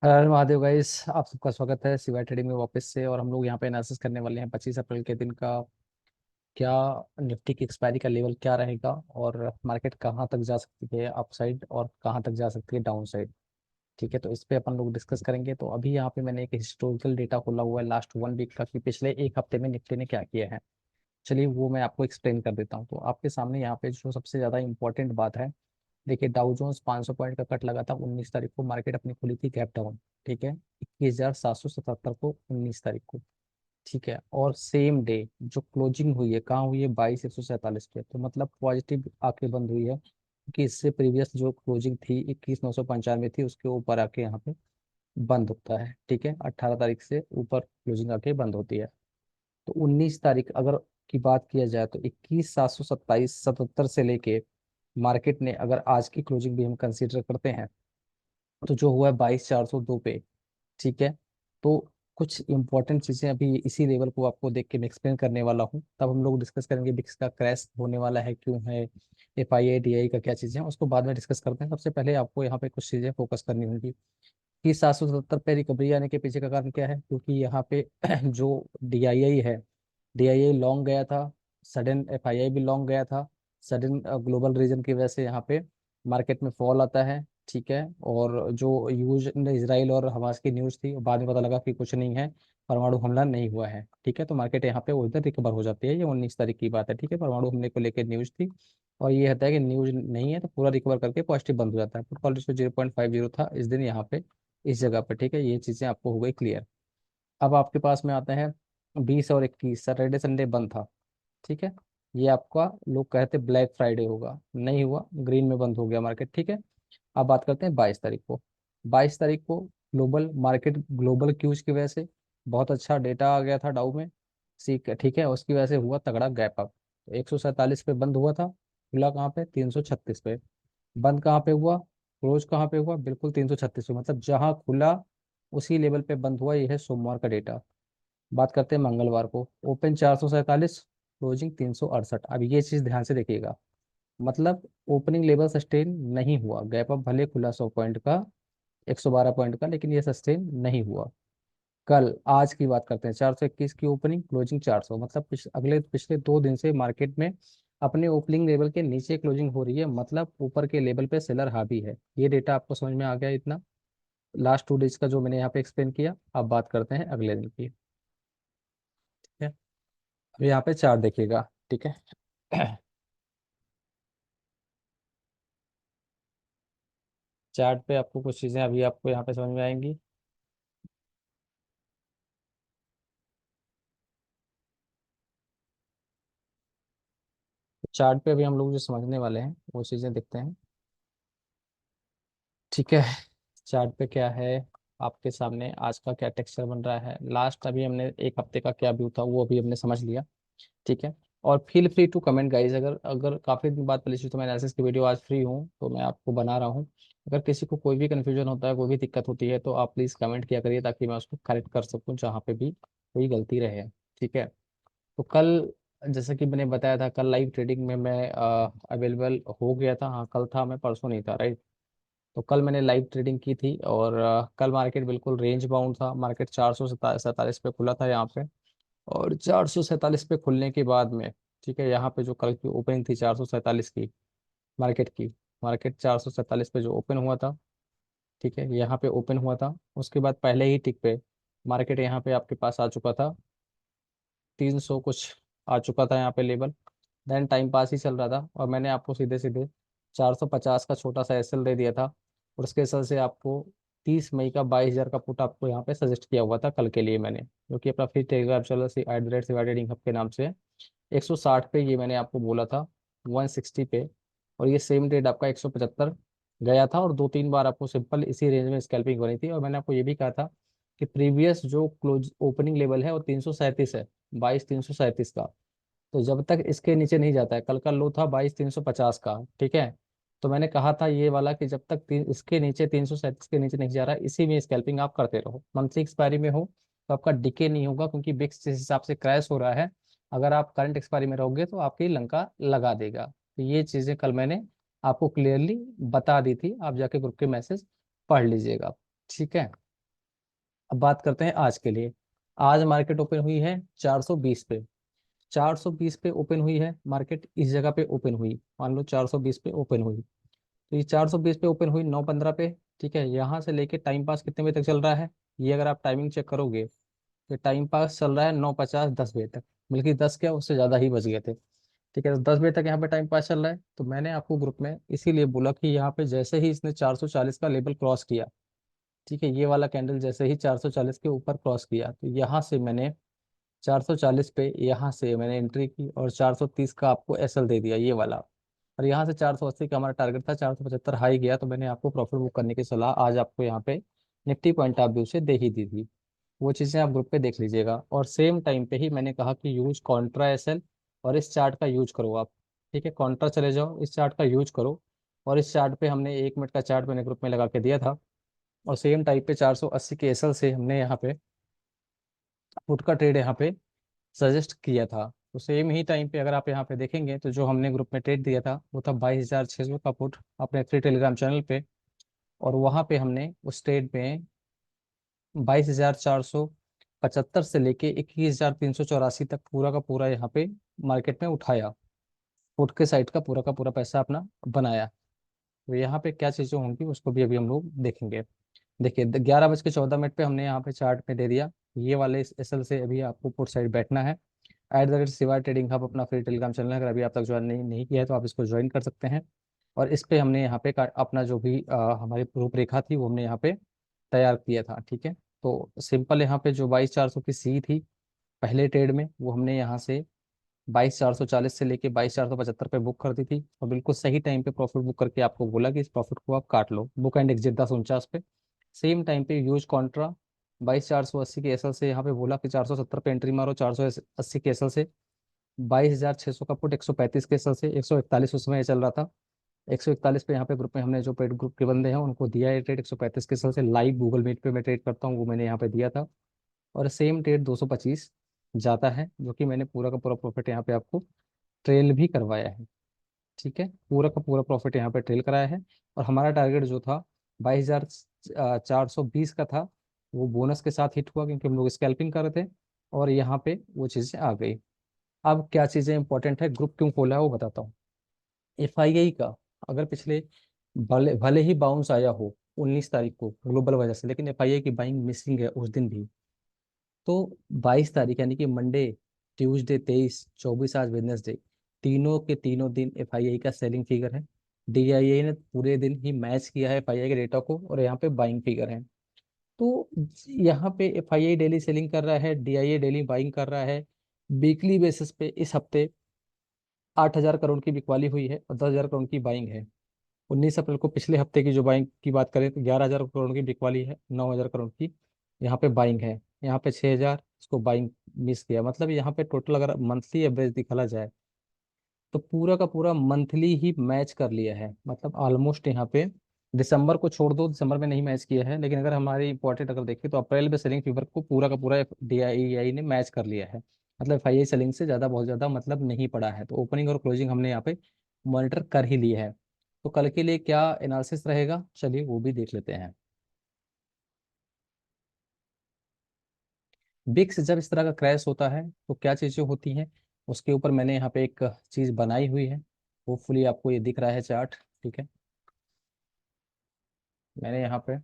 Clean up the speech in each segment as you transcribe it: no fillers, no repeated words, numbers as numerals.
हर हर Mahadev guys, आप सबका स्वागत है सिवाय ट्रेडिंग में वापस से। और हम लोग यहाँ पे एनालिसिस करने वाले हैं 25 अप्रैल के दिन का। क्या निफ्टी की एक्सपायरी का लेवल क्या रहेगा और मार्केट कहाँ तक जा सकती है अप साइड और कहाँ तक जा सकती है डाउन साइड। ठीक है, तो इस पे अपन लोग डिस्कस करेंगे। तो अभी यहाँ पे मैंने एक हिस्टोरिकल डेटा खोला हुआ है लास्ट 1 वीक का कि पिछले एक हफ्ते में निफ्टी ने क्या किया है। चलिए वो मैं आपको एक्सप्लेन कर देता हूँ। तो आपके सामने यहाँ पे जो सबसे ज़्यादा इंपॉर्टेंट बात है, देखिए डाउ जोन्स 500 पॉइंट का कट लगा था 19 तारीख को। मार्केट अपनी खुली थी गैप डाउन। ठीक है, 21,777 को 19 तारीख को। ठीक है, और सेम डे जो क्लोजिंग हुई है कहाँ हुई है, 22,147 पे। तो मतलब पॉजिटिव आके बंद हुई है, क्योंकि इससे प्रीवियस जो क्लोजिंग थी 21,995 थी, उसके ऊपर आके यहाँ पे बंद होता है। ठीक है, 18 तारीख से ऊपर क्लोजिंग आके बंद होती है। तो 19 तारीख अगर की बात किया जाए तो 21,727 से लेके मार्केट ने, अगर आज की क्लोजिंग भी हम कंसीडर करते हैं, तो जो हुआ है 22,402 पे। ठीक है, तो कुछ इंपॉर्टेंट चीजें अभी इसी लेवल को आपको देख के मैं एक्सप्लेन करने वाला हूँ। तब हम लोग डिस्कस करेंगे बिक्स का क्रैश होने वाला है क्यों है, FII DI का क्या चीजें हैं, उसको बाद में डिस्कस करते हैं। सबसे पहले आपको यहाँ पे कुछ चीजें फोकस करनी होंगी कि 777 पे रिकवरी आने के पीछे का कारण क्या है। क्योंकि यहाँ पे जो DII है, DII लॉन्ग गया था, सडन FII भी लॉन्ग गया था। सडन ग्लोबल रीजन की वजह से यहाँ पे मार्केट में फॉल आता है। ठीक है, और जो यूज इसराइल और हमास की न्यूज़ थी, बाद में पता लगा कि कुछ नहीं है, परमाणु हमला नहीं हुआ है। ठीक है, तो मार्केट यहाँ पे उधर रिकवर हो जाती है। ये 19 तारीख की बात है। ठीक है, परमाणु हमले को लेकर न्यूज़ थी, और ये होता है कि न्यूज़ नहीं है तो पूरा रिकवर करके पॉजिटिव बंद हो जाता है। पुट कॉल रेशियो 0.50 था इस दिन यहाँ पे, इस जगह पे। ठीक है, ये चीज़ें आपको हो गई क्लियर। अब आपके पास में आते हैं 20 और 21, सैटरडे संडे बंद था। ठीक है, ये आपका लोग कहते ब्लैक फ्राइडे होगा, नहीं हुआ, ग्रीन में बंद हो गया मार्केट। ठीक है, अब बात करते हैं 22 तारीख को। 22 तारीख को ग्लोबल मार्केट, ग्लोबल क्यूज की वजह से बहुत अच्छा डेटा आ गया था डाउ में। ठीक है, उसकी वजह से हुआ तगड़ा गैप अप। तो 147 पे बंद हुआ था, खुला कहाँ पे, 336 पे। बंद कहाँ पे हुआ, क्लोज कहाँ पे हुआ, बिल्कुल 336 पे। मतलब जहाँ खुला उसी लेवल पे बंद हुआ। ये है सोमवार का डेटा। बात करते हैं मंगलवार को। Open 447, closing 368। अब ये चीज ध्यान से देखिएगा, मतलब ओपनिंग लेवल सस्टेन नहीं हुआ। गैप अप भले खुला 100 पॉइंट का, 112 पॉइंट का, लेकिन ये सस्टेन नहीं हुआ। कल आज की बात करते हैं, 421 की ओपनिंग, क्लोजिंग 400। मतलब पिछले 2 दिन से मार्केट में अपने ओपनिंग लेवल के नीचे क्लोजिंग हो रही है। मतलब ऊपर के लेवल पे सेलर हावी है। ये डेटा आपको समझ में आ गया इतना, लास्ट 2 डेज का जो मैंने यहाँ पे एक्सप्लेन किया। अब बात करते हैं अगले दिन की। ठीक है, अब यहाँ पे चार्ट देखिएगा। ठीक है, चार्ट पे आपको कुछ चीजें अभी आपको यहाँ पे समझ में आएंगी। चार्ट पे अभी हम लोग जो समझने वाले हैं वो चीजें देखते हैं। ठीक है, चार्ट पे क्या है, आपके सामने आज का क्या टेक्सचर बन रहा है। लास्ट अभी हमने एक हफ्ते का क्या व्यू था वो अभी हमने समझ लिया। ठीक है, और feel free to comment guys. अगर अगर काफी दिन बाद पब्लिश हुई तो मैं एनालिसिस की वीडियो आज फ्री हूँ तो मैं आपको बना रहा हूँ। अगर किसी को कोई भी कन्फ्यूजन होता है, कोई भी दिक्कत होती है, तो आप प्लीज कमेंट किया करिए ताकि मैं उसको करेक्ट कर सकूँ जहाँ पे भी कोई गलती रहे। ठीक है, तो कल जैसे कि मैंने बताया था, कल लाइव ट्रेडिंग में मैं अवेलेबल हो गया था। हाँ कल था, मैं परसों नहीं था, राइट। तो कल मैंने लाइव ट्रेडिंग की थी, और कल मार्केट बिल्कुल रेंज बाउंड था। मार्केट 447 पे खुला था यहाँ पे, और 447 पे खुलने के बाद में, ठीक है, यहाँ पे जो कल की ओपनिंग थी 447 की मार्केट की, मार्केट 447 पे जो ओपन हुआ था, ठीक है, यहाँ पे ओपन हुआ था। उसके बाद पहले ही टिक पे मार्केट यहाँ पे आपके पास आ चुका था, 300 कुछ आ चुका था यहाँ पे लेवल। देन टाइम पास ही चल रहा था, और मैंने आपको सीधे सीधे 450 का छोटा सा SL दे दिया था। और उसके SL से आपको 30 मई का 22,000 का पुट आपको यहाँ पे सजेस्ट किया हुआ था कल के लिए मैंने, जो कि अपना फिर टेलीग्राम चैनल से @सिवा ट्रेडिंग हब के नाम से है। 160 पे ये मैंने आपको बोला था, 160 पे। और ये सेम डेट आपका 175 गया था, और 2-3 बार आपको सिंपल इसी रेंज में स्कैल्पिंग बनी थी। और मैंने आपको ये भी कहा था कि प्रीवियस जो क्लोज ओपनिंग लेवल है वो 337 है, 22,337 का। तो जब तक इसके नीचे नहीं जाता है, कल का लो था 22,350 का। ठीक है, तो मैंने कहा था ये वाला कि जब तक इसके नीचे 337 के नीचे नहीं जा रहा, इसी में स्कैल्पिंग आप करते रहो। मंथली एक्सपायरी में हो तो आपका डिके नहीं होगा, क्योंकि बिक्स जिस हिसाब से क्रैश हो रहा है, अगर आप करंट एक्सपायरी में रहोगे तो आपकी लंका लगा देगा। तो ये चीज़ें कल मैंने आपको क्लियरली बता दी थी, आप जाके ग्रुप के मैसेज पढ़ लीजिएगा। ठीक है, अब बात करते हैं आज के लिए। आज मार्केट ओपन हुई है 420 पे। 420 पे ओपन हुई है मार्केट, इस जगह पे ओपन हुई, मान लो 420 पे ओपन हुई। तो ये 420 पे ओपन हुई 9:15 पे। ठीक है, यहाँ से लेके टाइम पास कितने बजे तक चल रहा है, ये अगर आप टाइमिंग चेक करोगे तो टाइम पास चल रहा है 9:50 10 बजे तक, बल्कि 10 क्या उससे ज़्यादा ही बच गए थे। ठीक है, तो 10 बजे तक यहाँ पे टाइम पास चल रहा है। तो मैंने आपको ग्रुप में इसीलिए बोला कि यहाँ पे जैसे ही इसने 440 का लेवल क्रॉस किया, ठीक है, ये वाला कैंडल जैसे ही 440 के ऊपर क्रॉस किया, तो यहाँ से मैंने 440 पे यहाँ से मैंने एंट्री की और 430 का आपको एसएल दे दिया, ये वाला। और यहाँ से 480 का हमारा टारगेट था, 475 हाई गया तो मैंने आपको प्रॉफिट बुक करने की सलाह आज आपको यहाँ पे निफ्टी पॉइंट ऑफ व्यू से दे ही दी थी। वो चीज़ें आप ग्रुप पे देख लीजिएगा। और सेम टाइम पे ही मैंने कहा कि यूज कॉन्ट्रा एसएल और इस चार्ट का यूज करो आप। ठीक है, कॉन्ट्रा चले जाओ, इस चार्ट का यूज करो। और इस चार्ट पे हमने 1 मिनट का चार्ट मैंने ग्रुप में लगा के दिया था। और सेम टाइप पे 480 के एसएल से हमने यहाँ पे पुट का ट्रेड यहाँ पे सजेस्ट किया था। तो सेम ही टाइम पे अगर आप यहाँ पे देखेंगे तो जो हमने ग्रुप में ट्रेड दिया था वो था 22,600 का पुट अपने फ्री टेलीग्राम चैनल पे। और वहाँ पे हमने उस ट्रेड में 22,475 से लेके 21,384 तक पूरा का पूरा यहाँ पे मार्केट में उठाया, पुट के साइड का पूरा पैसा अपना बनाया। तो यहाँ पे क्या चीज़ें होंगी उसको भी अभी हम लोग देखेंगे। देखिए 11:14 पे हमने यहाँ पे चार्ट में दे दिया, ये वाले एसएल से अभी आपको पुट साइड बैठना है। @शिवा ट्रेडिंग हब अपना फ्री टेलीग्राम चैनल है, अगर अभी आप तक ज्वाइन नहीं किया है तो आप इसको ज्वाइन कर सकते हैं। और इस पे हमने यहाँ पे अपना जो भी हमारी रूपरेखा थी वो हमने यहाँ पे तैयार किया था। ठीक है, तो सिंपल यहाँ पे जो 22,400 की सी थी पहले ट्रेड में, वो हमने यहाँ से 22,440 से लेके 22,475 पे बुक कर दी थी। और बिल्कुल सही टाइम पे प्रॉफिट बुक करके आपको बोला कि इस प्रॉफिट को आप काट लो, बुक एंड एग्जिट 10:49 पे। सेम टाइम पे यूज कॉन्ट्रा 22,480 के एसएल से यहाँ पे बोला कि 470 पे एंट्री मारो, 480 के एसएल से 22,600 का पुट 135 के एसएल से 141 उसमें चल रहा था। 141 पे यहाँ पे ग्रुप में हमने जो पेड ग्रुप के बंदे हैं उनको दिया है ट्रेड 135 के एसएल से, लाइव गूगल मीट पे मैं ट्रेड करता हूँ वो मैंने यहाँ पे दिया था। और सेम ट्रेड 225 जाता है, जो कि मैंने पूरा का पूरा प्रॉफिट यहाँ पे आपको ट्रेल भी करवाया है। ठीक है, पूरा का पूरा प्रॉफिट यहाँ पे ट्रेल कराया है। और हमारा टारगेट जो था 22,420 का था, वो बोनस के साथ हिट हुआ क्योंकि हम लोग स्कैल्पिंग कर रहे थे। और यहाँ पे वो चीज़ें आ गई। अब क्या चीज़ें इंपॉर्टेंट है, ग्रुप क्यों खोला है वो बताता हूँ। एफआईआई का अगर पिछले भले भले ही बाउंस आया हो 19 तारीख को ग्लोबल वजह से, लेकिन एफआईआई की बाइंग मिसिंग है उस दिन भी। तो 22 तारीख यानी कि मंडे, ट्यूसडे 23, 24 आज वेडनेसडे, तीनों के तीनों दिन एफआईआई का सेलिंग फिगर है। डीआईआई ने पूरे दिन ही मैच किया है एफआईआई के डेटा को और यहाँ पे बाइंग फिगर है। तो यहाँ पे एफआईआई डेली सेलिंग कर रहा है, डीआईए डेली बाइंग कर रहा है। वीकली बेसिस पे इस हफ्ते 8,000 करोड़ की बिकवाली हुई है और 10,000 करोड़ की बाइंग है। 19 अप्रैल को पिछले हफ्ते की जो बाइंग की बात करें तो 11,000 करोड़ की बिकवाली है, 9,000 करोड़ की यहाँ पे बाइंग है। यहाँ पे 6,000 इसको बाइंग मिस किया, मतलब यहाँ पे टोटल अगर मंथली एवरेज दिखाला जाए तो पूरा का पूरा मंथली ही मैच कर लिया है, मतलब ऑलमोस्ट यहाँ पे। दिसंबर को छोड़ दो, दिसंबर में नहीं मैच किया है, लेकिन अगर हमारी इंपॉर्टेंट अगर देखें तो अप्रैल में सेलिंग फीवर को पूरा का पूरा डीआईआई ने मैच कर लिया है। मतलब एफआईआई सेलिंग से ज़्यादा बहुत ज़्यादा मतलब नहीं पड़ा है। तो ओपनिंग और क्लोजिंग हमने यहाँ पे मॉनिटर कर ही लिया है। तो कल के लिए क्या एनालिसिस रहेगा, चलिए वो भी देख लेते हैं। बिक्स जब इस तरह का क्रैश होता है तो क्या चीज़ें होती हैं, उसके ऊपर मैंने यहाँ पे एक चीज़ बनाई हुई है। होपफुली आपको ये दिख रहा है चार्ट। ठीक है, मैंने यहाँ पे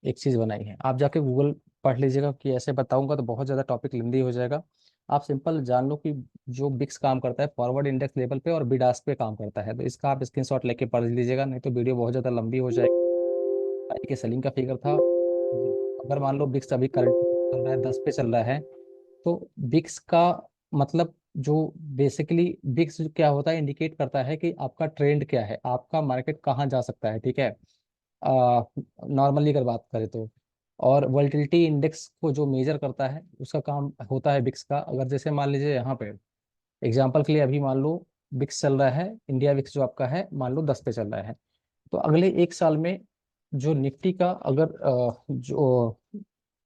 एक चीज़ बनाई है, आप जाके गूगल पढ़ लीजिएगा कि ऐसे बताऊंगा तो बहुत ज़्यादा टॉपिक लेंदी हो जाएगा। आप सिंपल जान लो कि जो बिक्स काम करता है फॉरवर्ड इंडेक्स लेवल पे और बिड आस्क पे काम करता है, तो इसका आप स्क्रीनशॉट लेके पढ़ लीजिएगा, नहीं तो वीडियो बहुत ज़्यादा लंबी हो जाएगी। के सेलिंग का फिगर था, अगर मान लो बिक्स अभी करंट चल रहा है 10 पे चल रहा है, तो बिक्स का मतलब जो बेसिकली बिक्स क्या होता है, इंडिकेट करता है कि आपका ट्रेंड क्या है, आपका मार्केट कहाँ जा सकता है। ठीक है, नॉर्मली अगर बात करें तो। और वोलेटिलिटी इंडेक्स को जो मेजर करता है उसका काम होता है बिक्स का। अगर जैसे मान लीजिए यहाँ पे एग्जांपल के लिए अभी मान लो बिक्स चल रहा है, इंडिया बिक्स जो आपका है मान लो 10 पे चल रहा है, तो अगले 1 साल में जो निफ्टी का अगर जो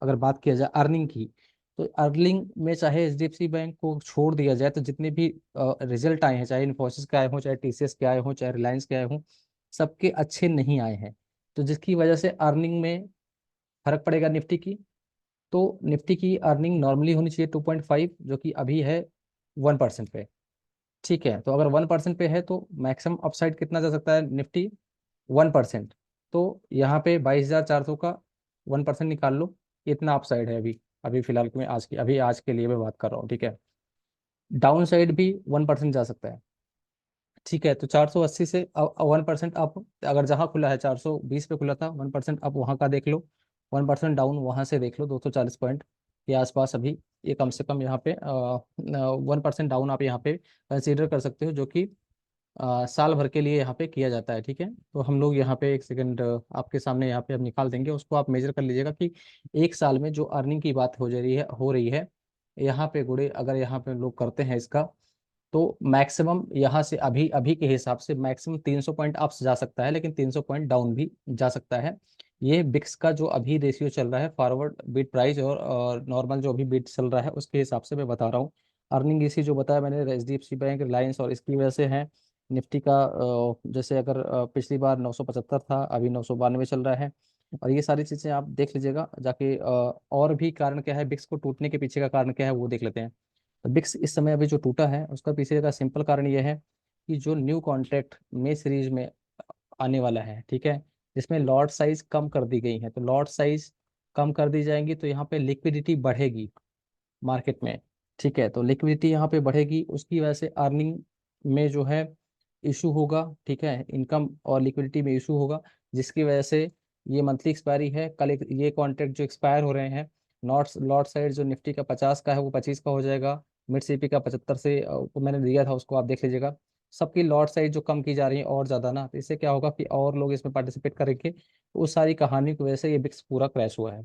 अगर बात किया जाए अर्निंग की, तो अर्निंग में चाहे एचडीएफसी बैंक को छोड़ दिया जाए तो जितने भी रिजल्ट आए हैं, चाहे इन्फोसिस के आए हों, चाहे टीसीएस के आए हों, चाहे रिलायंस के आए हों, सबके अच्छे नहीं आए हैं। तो जिसकी वजह से अर्निंग में फर्क पड़ेगा निफ्टी की। तो निफ्टी की अर्निंग नॉर्मली होनी चाहिए 2.5, जो कि अभी है 1% पे। ठीक है, तो अगर 1% पे है तो मैक्सिमम अपसाइड कितना जा सकता है निफ्टी? 1%। तो यहाँ पे 22,400 का 1% निकाल लो, इतना अपसाइड है अभी। अभी फिलहाल में आज के लिए मैं बात कर रहा हूँ, ठीक है। डाउन साइड भी 1% जा सकता है। ठीक है, तो 480 से 1% अप, अगर जहाँ खुला है 420 पे खुला था, 1% अप वहाँ का देख लो, 1% डाउन वहाँ से देख लो, 240 पॉइंट के आसपास अभी। ये कम से कम यहाँ पे 1% डाउन आप यहाँ पे कंसीडर कर सकते हो, जो कि साल भर के लिए यहाँ पे किया जाता है। ठीक है, तो हम लोग यहाँ पे एक सेकंड आपके सामने यहाँ पे अब निकाल देंगे, उसको आप मेजर कर लीजिएगा कि एक साल में जो अर्निंग की बात हो रही है यहाँ पे गुड़े, अगर यहाँ पे लोग करते हैं इसका, तो मैक्सिमम यहाँ से अभी अभी के हिसाब से मैक्सिमम 300 पॉइंट अप्स जा सकता है, लेकिन 300 पॉइंट डाउन भी जा सकता है। ये बिक्स का जो अभी रेशियो चल रहा है, फॉरवर्ड बिट प्राइस और नॉर्मल जो अभी बिट चल रहा है, उसके हिसाब से मैं बता रहा हूँ। अर्निंग इसी जो बताया मैंने, एचडीएफसी बैंक, रिलायंस, और इसकी वजह से है निफ्टी का। जैसे अगर पिछली बार 975 था, अभी 992 चल रहा है। और ये सारी चीज़ें आप देख लीजिएगा जाके। और भी कारण क्या है बिक्स को टूटने के पीछे का कारण क्या है वो देख लेते हैं। तो बिक्स इस समय अभी जो टूटा है उसका पीछे का सिंपल कारण ये है कि जो न्यू कॉन्ट्रैक्ट में सीरीज में आने वाला है, ठीक है, जिसमें लॉट साइज कम कर दी गई है, तो लॉट साइज कम कर दी जाएंगी तो यहाँ पे लिक्विडिटी बढ़ेगी मार्केट में। ठीक है, तो लिक्विडिटी यहाँ पे बढ़ेगी, उसकी वजह से अर्निंग में जो है इशू होगा। ठीक है, इनकम और लिक्विडिटी में इशू होगा, जिसकी वजह से ये मंथली एक्सपायरी है कल। ये कॉन्ट्रैक्ट जो एक्सपायर हो रहे हैं, नॉट लॉट साइड जो निफ्टी का 50 का है वो 25 का हो जाएगा। मिड सीपी का 75 से वो मैंने दिया था, उसको आप देख लीजिएगा। सबकी लॉट साइज जो कम की जा रही है और ज़्यादा ना, तो इससे क्या होगा कि और लोग इसमें पार्टिसिपेट करेंगे, तो उस सारी कहानी की वजह से ये बिक्स पूरा क्रैश हुआ है।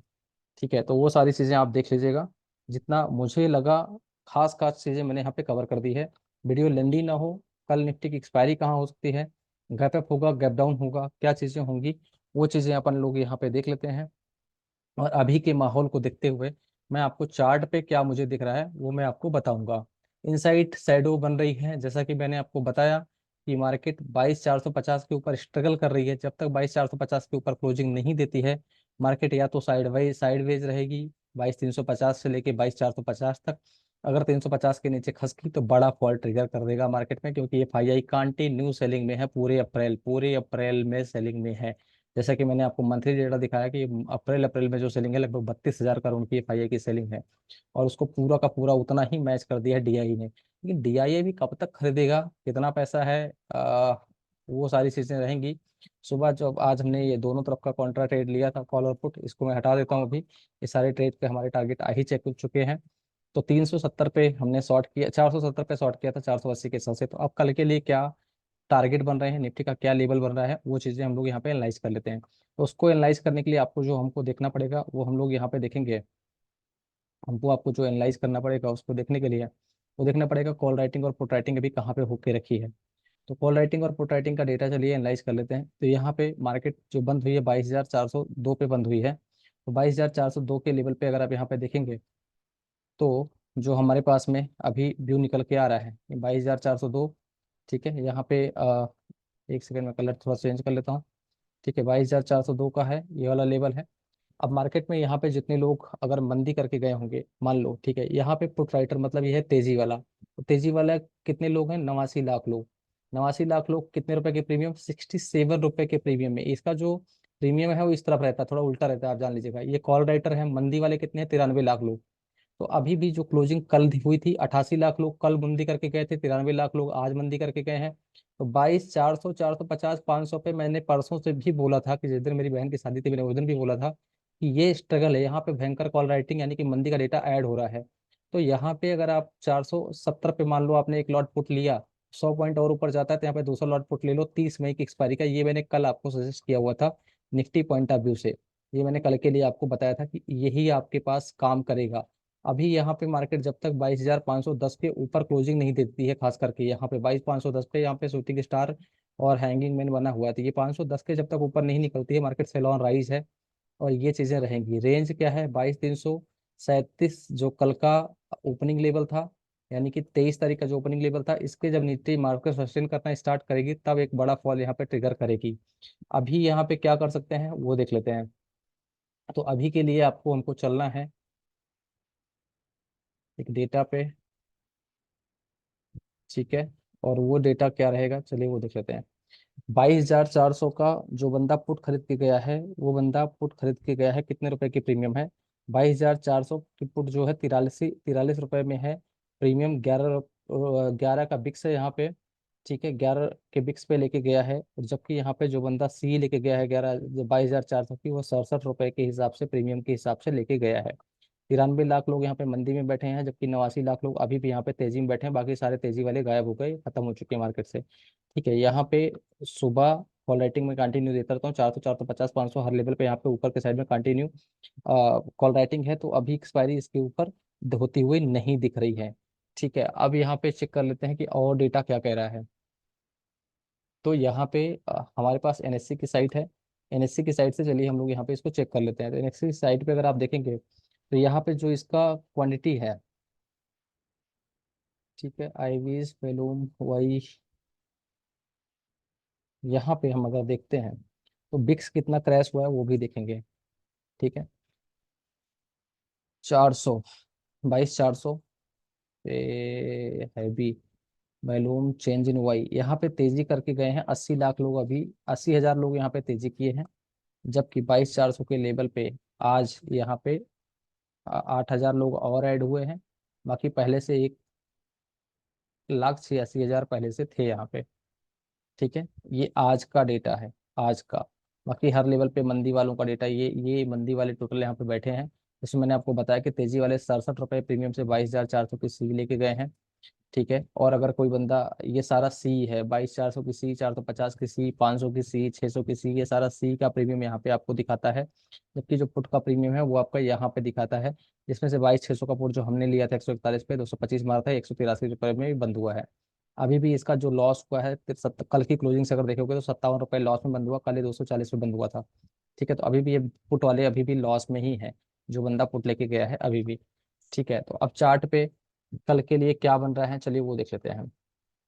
ठीक है, तो वो सारी चीज़ें आप देख लीजिएगा। जितना मुझे लगा खास खास चीज़ें मैंने यहाँ पे कवर कर दी है। वीडियो लेंदी ना हो, कल निफ्टी की एक्सपायरी कहाँ हो सकती है, गैप अप होगा, गैप डाउन होगा, क्या चीज़ें होंगी, वो चीज़ें अपन लोग यहाँ पे देख लेते हैं। और अभी के माहौल को देखते हुए मैं आपको चार्ट पे क्या मुझे दिख रहा है वो मैं आपको बताऊंगा। इनसाइड शैडो बन रही है, जैसा कि मैंने आपको बताया कि मार्केट 22,450 के ऊपर स्ट्रगल कर रही है। जब तक 22,450 के ऊपर क्लोजिंग नहीं देती है, मार्केट या तो साइडवेज रहेगी 22,350 से लेके 22,450 तक। अगर 350 के नीचे खसकी तो बड़ा फॉल ट्रिगर कर देगा मार्केट में, क्योंकि एफआईआई कंटिन्यू सेलिंग में है, पूरे अप्रैल में सेलिंग में है। जैसा कि मैंने आपको मंथली डेटा दिखाया कि अप्रैल में जो सेलिंग है लगभग 32,000 करोड़ की एफआईआई की सेलिंग है। और उसको पूरा का पूरा उतना ही मैच कर दिया है डीआई ने। लेकिन डीआई भी कब तक खरीदेगा, कितना पैसा है, वो सारी चीजें रहेंगी। सुबह जब आज हमने ये दोनों तरफ का कॉन्ट्रा ट्रेड लिया था, कॉल और पुट, इसको मैं हटा देता हूँ अभी। ये सारे ट्रेड पे हमारे टारगेट आ ही चुके हैं। तो 370 पे हमने शॉर्ट किया, 470 पे शॉर्ट किया था 480 के हिसाब से। तो अब कल के लिए क्या टारगेट बन रहे हैं, निफ्टी का क्या लेवल बन रहा है, वो चीज़ें हम लोग यहाँ पे एनालाइज कर लेते हैं। तो उसको एनालाइज करने के लिए आपको जो हमको देखना पड़ेगा वो हम लोग यहाँ पे देखेंगे। आपको जो एनालाइज करना पड़ेगा उसको देखने के लिए वो देखना पड़ेगा कॉल राइटिंग और पुट राइटिंग अभी कहाँ पे होके रखी है। तो कॉल राइटिंग और पुट राइटिंग का डेटा चलिए एनालाइज कर लेते हैं। तो यहाँ पे मार्केट जो बंद हुई है 22,402 पे बंद हुई है। तो 22,402 के लेवल पे अगर आप यहाँ पे देखेंगे तो जो हमारे पास में अभी व्यू निकल के आ रहा है 22,402। ठीक है, यहाँ पे एक सेकंड में कलर थोड़ा चेंज कर लेता हूँ। ठीक है, 22,402 का है, ये वाला लेवल है। अब मार्केट में यहाँ पे जितने लोग अगर मंदी करके गए होंगे, मान लो, ठीक है, यहाँ पे पुट राइटर मतलब ये है तेजी वाला। तो तेजी वाला कितने लोग हैं? 89 लाख लोग। 89 लाख लोग कितने रुपए के प्रीमियम? 67 रुपए के प्रीमियम में। इसका जो प्रीमियम है वो इस तरफ रहता है, थोड़ा उल्टा रहता है, आप जान लीजिएगा। ये कॉल राइटर है, मंदी वाले कितने हैं? 93 लाख लोग। तो अभी भी जो क्लोजिंग कल हुई थी, 88 लाख लोग कल मंदी करके गए थे, 93 लाख लोग आज मंदी करके गए हैं। तो 22,400, 450, 500 पे मैंने परसों से भी बोला था कि जिस दिन मेरी बहन की शादी थी मैंने उस दिन भी बोला था कि ये स्ट्रगल है, यहाँ पे भयंकर कॉल राइटिंग यानी कि मंदी का डेटा ऐड हो रहा है। तो यहाँ पे अगर आप 470 पे मान लो आपने एक लॉट पुट लिया, 100 पॉइंट और ऊपर जाता है तो यहाँ पे 200 लॉट पुट ले लो 30 मई की एक्सपायरी का। ये मैंने कल आपको सजेस्ट किया हुआ था निफ्टी पॉइंट ऑफ व्यू से। ये मैंने कल के लिए आपको बताया था कि यही आपके पास काम करेगा। अभी यहाँ पे मार्केट जब तक 22,510 के ऊपर क्लोजिंग नहीं देती है, खास करके यहाँ पे 22,510 पे यहाँ पे शूटिंग स्टार और हैंगिंग मैन बना हुआ है, तो ये 510 के जब तक ऊपर नहीं निकलती है मार्केट सेल ऑन राइज है। और ये चीजें रहेंगी। रेंज क्या है? 22,337 जो कल का ओपनिंग लेवल था, यानी कि 23 तारीख का जो ओपनिंग लेवल था, इसके जब निफ्टी मार्केट सस्टेन करना स्टार्ट करेगी तब एक बड़ा फॉल यहाँ पे ट्रिगर करेगी। अभी यहाँ पे क्या कर सकते हैं वो देख लेते हैं। तो अभी के लिए आपको हमको चलना है एक डेटा पे, ठीक है। और वो डेटा क्या रहेगा, चलिए वो देख लेते हैं। 22,400 का जो बंदा पुट खरीद के गया है, वो बंदा पुट खरीद के गया है, कितने रुपए की प्रीमियम है? 22,400 की पुट जो है 43 रुपए में है। प्रीमियम 11 का बिक्स है यहाँ पे, ठीक है। 11 के बिक्स पे लेके गया है, और जबकि यहाँ पे जो बंदा सी लेके गया है 22,400 की, वो 67 रुपए के हिसाब से, प्रीमियम के हिसाब से लेके गया है। 93 लाख लोग यहाँ पे मंदी में बैठे हैं, जबकि 89 लाख लोग अभी भी यहाँ पे तेजी में बैठे हैं। बाकी सारे तेजी वाले गायब हो गए, खत्म हो चुके हैं मार्केट से, ठीक है। यहाँ पे सुबह कॉल राइटिंग में कंटिन्यू देता रहता हूँ, 400, 450, 500 हर लेवल पे यहाँ पे ऊपर के साइड में कंटिन्यू कॉल राइटिंग है। तो अभी एक्सपायरी इसके ऊपर होती हुई नहीं दिख रही है, ठीक है। अब यहाँ पे चेक कर लेते हैं कि और डेटा क्या कह रहा है। तो यहाँ पे हमारे पास एनएससी की साइट है। एनएससी की साइट से चलिए हम लोग यहाँ पे इसको चेक कर लेते हैं। तो एनएससी की साइट पे अगर आप देखेंगे, तो यहाँ पे जो इसका क्वांटिटी है, ठीक है, आईवीज वैल्यूम वाई, यहाँ पे हम अगर देखते हैं तो बिक्स कितना क्रैश हुआ है वो भी देखेंगे, ठीक है। 400, 22,400 पे heavy volume change in Y, यहाँ पे तेजी करके गए हैं 80 लाख लोग, अभी 80,000 लोग यहाँ पे तेजी किए हैं। जबकि 22,400 के लेवल पे आज यहाँ पे 8,000 लोग और ऐड हुए हैं। बाकी पहले से 1,86,000 पहले से थे यहाँ पे, ठीक है। ये आज का डेटा है, आज का। बाकी हर लेवल पे मंदी वालों का डेटा, ये मंदी वाले टोटल यहाँ पे बैठे हैं। इसमें मैंने आपको बताया कि तेजी वाले 67 रुपए प्रीमियम से 22,400 की सी लेके गए हैं, ठीक है। और अगर कोई बंदा, ये सारा सी है, 22,400 की सी, 450 की सी, 500 की सी, 600 की सी, ये सारा सी का प्रीमियम यहाँ पे आपको दिखाता है। जबकि जो पुट का प्रीमियम है वो आपका यहाँ पे दिखाता है, जिसमें से 22,600 का पुट जो हमने लिया था 141 पे, 225 मारा था, 183 रुपए में भी बंद हुआ है। अभी भी इसका जो लॉस हुआ है, कल की क्लोजिंग से अगर देखोगे तो 57 रुपए लॉस में बंद हुआ, कल ये 240 पे बंद हुआ था, ठीक है। तो अभी भी ये पुट वाले अभी भी लॉस में ही है, जो बंदा पुट लेके गया है अभी भी, ठीक है। तो अब चार्ट पे कल के लिए क्या बन रहा है, चलिए वो देख लेते हैं।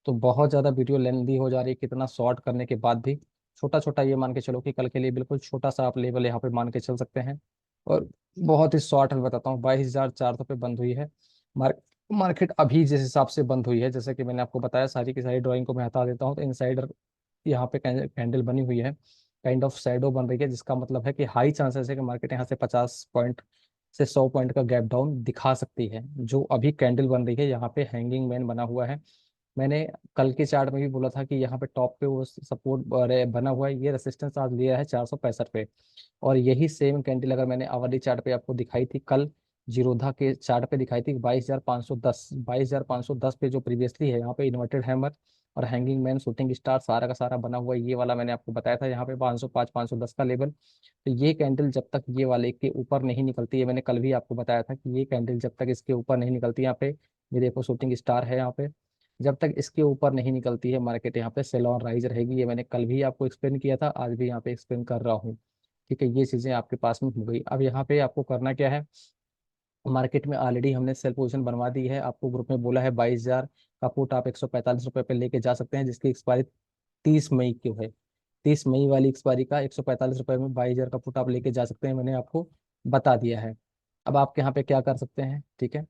तो बहुत ज़्यादा वीडियो लेंदी हो जा रही है, कितना शॉर्ट करने के बाद भी छोटा छोटा ये मान के चलो कि कल के लिए बिल्कुल छोटा सा आप लेवल यहाँ पे मान के चल सकते हैं। और बहुत ही शॉर्ट में बताता हूँ, 22,400 पे बंद हुई है मार्केट अभी जिस हिसाब से बंद हुई है, जैसे कि मैंने आपको बताया, सारी की सारी ड्राइंग को मैं हटा देता हूँ तो इनसाइडर यहाँ पे कैंडल बनी हुई है, काइंड ऑफ शैडो बन रही है, जिसका मतलब है कि हाई चांसेस है कि मार्केट यहाँ से 50 पॉइंट से 100 पॉइंट का गैप डाउन दिखा सकती है। जो अभी कैंडल बन रही है यहाँ पे हैंगिंग मैन बना हुआ है। मैंने कल के चार्ट में भी बोला था कि यहाँ पे टॉप पे वो सपोर्ट बना हुआ है, ये रेसिस्टेंस आज लिया है 465 पे। और यही सेम कैंडल अगर मैंने आवरली चार्ट पे आपको दिखाई थी कल, जीरोधा के चार्ट पे दिखाई थी 22,510 पे, जो प्रीवियसली है यहाँ पे इन्वर्टेड हैमर और हैंगिंग मैन शूटिंग स्टार सारा का सारा बना हुआ है, ये वाला मैंने आपको बताया था यहाँ पे 505, 510 का लेवल। तो ये कैंडल जब तक ये वाले के ऊपर नहीं निकलती है, मैंने कल भी आपको बताया था कि ये कैंडल जब तक इसके ऊपर नहीं निकलती, यहाँ पे ये देखो शूटिंग स्टार है यहाँ पे, जब तक इसके ऊपर नहीं निकलती है मार्केट यहाँ पे सेल ऑन राइज रहेगी। ये मैंने कल भी आपको एक्सप्लेन किया था, आज भी यहाँ पे एक्सप्लेन कर रहा हूँ, ठीक है। ये चीजें आपके पास में हो गई। अब यहाँ पे आपको करना क्या है, मार्केट में ऑलरेडी हमने सेल पोजीशन बनवा दी है, आपको ग्रुप में बोला है 22,000 का पुट आप 145 रुपये पे लेके जा सकते हैं, जिसकी एक्सपायरी 30 मई की है। 30 मई वाली एक्सपायरी का 145 रुपये में 22,000 का पुट आप लेके जा सकते हैं, मैंने आपको बता दिया है। अब आप यहाँ पे क्या कर सकते हैं, ठीक है।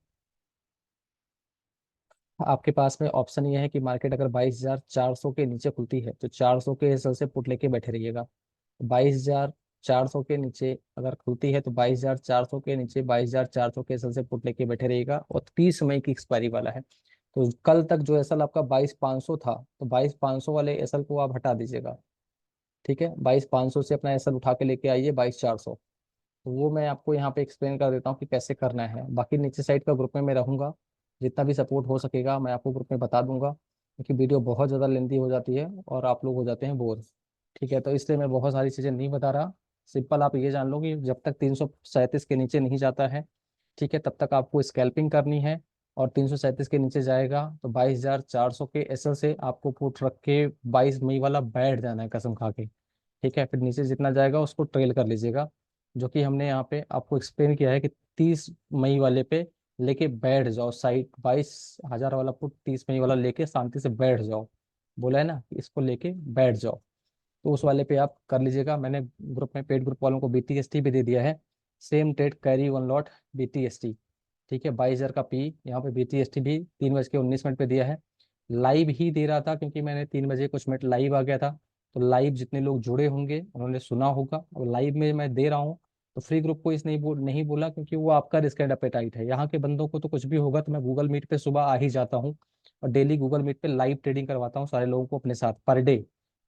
आपके पास में ऑप्शन ये है कि मार्केट अगर 22,400 के नीचे खुलती है तो 400 के हिसाब से पुट लेके बैठे रहिएगा। 22,400 के नीचे अगर खुलती है तो 22,400 के नीचे 22,400 के एसएल से पुट लेके बैठे रहिएगा, और 30 मई की एक्सपायरी वाला है। तो कल तक जो एसएल आपका 22,500 था, तो 22,500 वाले एसएल को आप हटा दीजिएगा, ठीक है। 22,500 से अपना एसएल उठा के लेके आइए 22,400। तो वो मैं आपको यहाँ पे एक्सप्लेन कर देता हूँ कि कैसे करना है। बाकी नीचे साइड का ग्रुप में मैं रहूँगा, जितना भी सपोर्ट हो सकेगा मैं आपको ग्रुप में बता दूंगा, क्योंकि वीडियो बहुत ज़्यादा लेंथी हो जाती है और आप लोग हो जाते हैं बोर, ठीक है। तो इसलिए मैं बहुत सारी चीज़ें नहीं बता रहा। सिंपल आप ये जान लो कि जब तक 337 के नीचे नहीं जाता है, ठीक है, तब तक आपको स्कैल्पिंग करनी है। और 337 के नीचे जाएगा तो 22,400 के एसएल से आपको पुट रख के 22 मई वाला बैठ जाना है कसम खा के, ठीक है। फिर नीचे जितना जाएगा उसको ट्रेल कर लीजिएगा, जो कि हमने यहाँ पे आपको एक्सप्लेन किया है कि 30 मई वाले पे लेके बैठ जाओ, साइड 22,000 वाला पुट 30 मई वाला लेके शांति से बैठ जाओ, बोला है ना कि इसको लेके बैठ जाओ। तो उस वाले पे आप कर लीजिएगा। मैंने ग्रुप में पेड ग्रुप वालों को बीटीएसटी भी दे दिया है, same trade carry one lot BTST। ठीक है, 22,000 का पी यहाँ पे BTST भी 3:19 पे दिया है। लाइव ही दे रहा था क्योंकि मैंने 3 बजे कुछ मिनट लाइव आ गया था। तो लाइव जितने लोग जुड़े होंगे उन्होंने सुना होगा, और लाइव में मैं दे रहा हूँ। तो फ्री ग्रुप को इस नहीं बोला क्योंकि वो आपका रिस्क एंड एपेटाइट है। यहाँ के बंदों को तो कुछ भी होगा तो मैं गूगल मीट पे सुबह आ ही जाता हूँ, और डेली गूगल मीट पे लाइव ट्रेडिंग करवाता हूँ सारे लोगों को अपने साथ पर डे।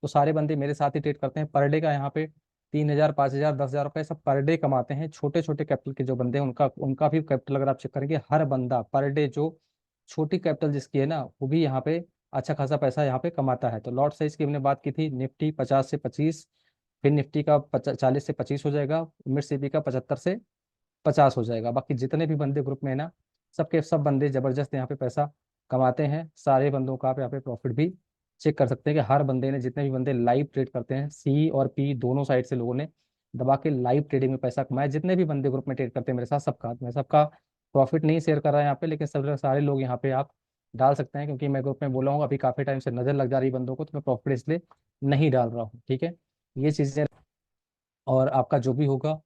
तो सारे बंदे मेरे साथ ही ट्रेड करते हैं पर डे का। यहाँ पे 3,000, 5,000, 10,000 रुपए सब पर डे कमाते हैं। छोटे छोटे कैपिटल के जो बंदे हैं उनका उनका भी कैपिटल अगर आप चेक करेंगे, हर बंदा पर डे जो छोटी कैपिटल जिसकी है ना, वो भी यहाँ पे अच्छा खासा पैसा यहाँ पे कमाता है। तो लॉट साइज की हमने बात की थी, निफ्टी 50 से 25, फिर निफ्टी का 40 से 25 हो जाएगा, मिड सीपी का 75 से 50 हो जाएगा। बाकी जितने भी बंदे ग्रुप में है ना, सबके सब बंदे जबरदस्त यहाँ पे पैसा कमाते हैं। सारे बंदों का आप यहाँ पे प्रॉफिट भी चेक कर सकते हैं कि हर बंदे ने, जितने भी बंदे लाइव ट्रेड करते हैं, सी और पी दोनों साइड से लोगों ने दबा के लाइव ट्रेडिंग में पैसा कमाया। जितने भी बंदे ग्रुप में ट्रेड करते हैं मेरे साथ, सबका मैं सबका प्रॉफिट नहीं शेयर कर रहा है यहाँ पे, लेकिन सब सारे लोग यहाँ पे आप डाल सकते हैं, क्योंकि मैं ग्रुप में बोला हूँ अभी काफी टाइम से नजर लग जा रही है बंदों को, तो मैं प्रॉफिट इसलिए नहीं डाल रहा हूँ। ठीक है, ये चीजें। और आपका जो भी होगा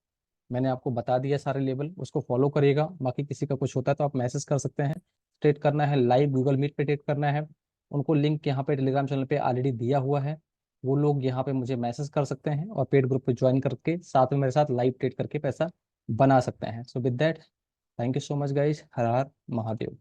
मैंने आपको बता दिया सारे लेवल, उसको फॉलो करिएगा। बाकी किसी का कुछ होता है तो आप मैसेज कर सकते हैं। ट्रेड करना है लाइव गूगल मीट पे ट्रेड करना है, उनको लिंक यहाँ पे टेलीग्राम चैनल पे ऑलरेडी दिया हुआ है। वो लोग यहाँ पे मुझे मैसेज कर सकते हैं और पेड ग्रुप पे ज्वाइन करके साथ में मेरे साथ लाइव ट्रेड करके पैसा बना सकते हैं। So with that, thank you so much guys. Her her Mahadev.